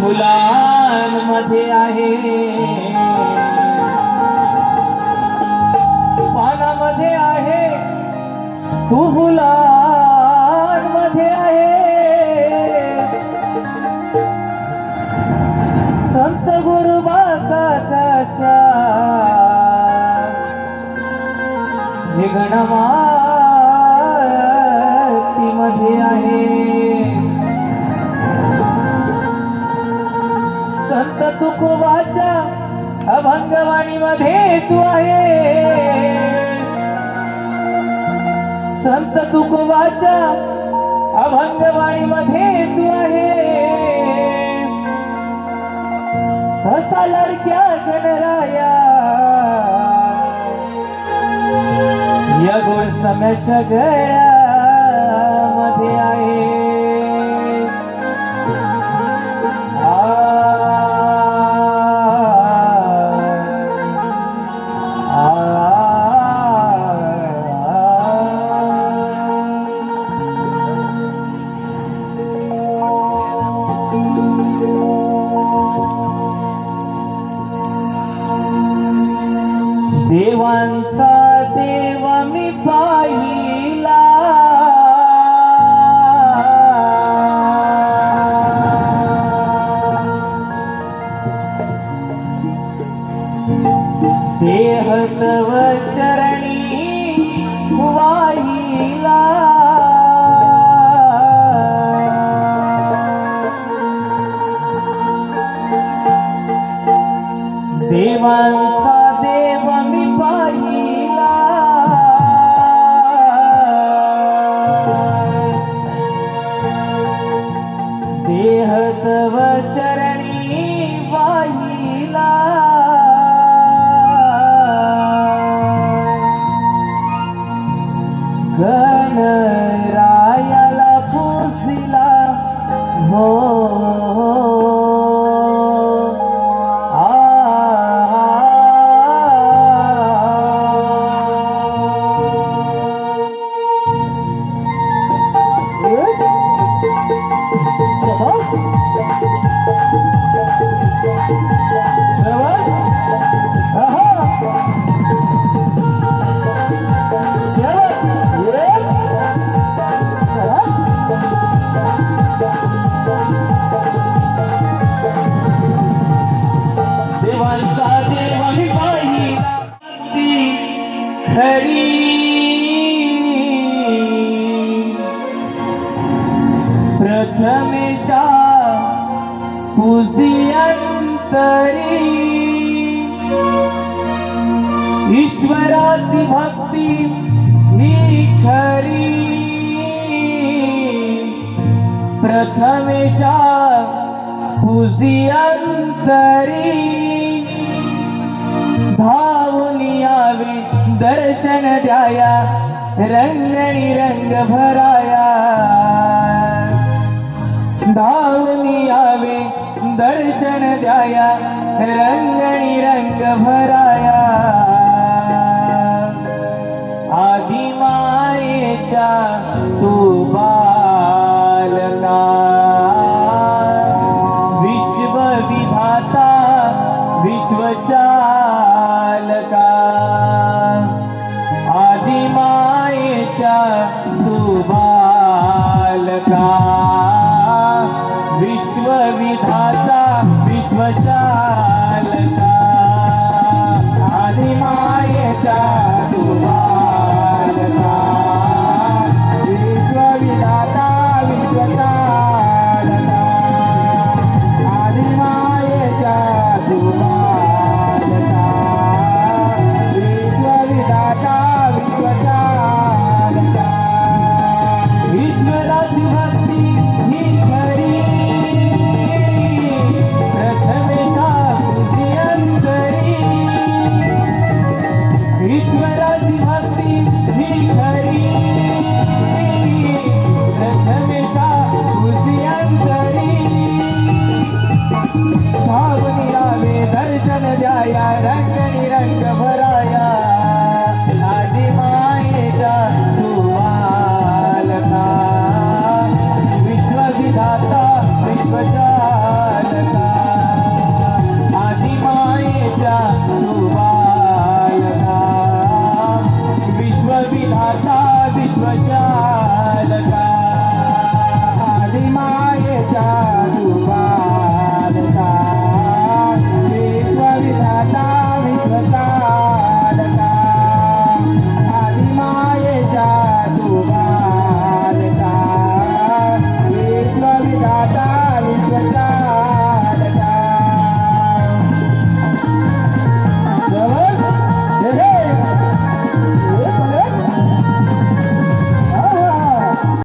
फुलांमध्ये आहे, पानामध्ये आहे, तू फुलांमध्ये आहे। संत गुरुबाकाच्या हे गणमातीमध्ये आहे। संत तुकोबाच्या अभंगवाणीमध्ये तू आहे। संत तुकोबाच्या अभंगवाणीमध्ये तू आहे। असा लाडक्या गणराया या गोड सम्याच्या गळ्यामध्ये आहे। देवांचा देव मी पाहिला, देह तव चरणी वाहिला। देवांचा देव मी पाहिला, देह तव चरणी वाहिला। गणरायाला पुजला हो, देवांचा देव मी पाहिला खरी, प्रथमेच्या पूजियंतरी। ईश्वराची भक्ती ही खरी, प्रथमेच्या पूजियंतरी। धावून यावे दर्शन द्याया, रंगणी रंग भराया। धावून यावे दर्शन द्याया, रंगणी रंग भराया। आदि मायेच्या तू बालका, विश्वविधाता विश्वचालका। आदि मायेच्या तू बालका, विश्वविधाता विश्वचालका। आदि मायेच्या तू बालका, विश्वविधाता विश्वचालका। आदि मायेच्या तू बालका, विश्वविधाता विश्वचालका। ईश्वराची भक्ती ही खरी, प्रथमेच्या पूजियंतरी। ईश्वराची भक्ती ही खरी, प्रथमेच्या पूजियंतरी। भावनी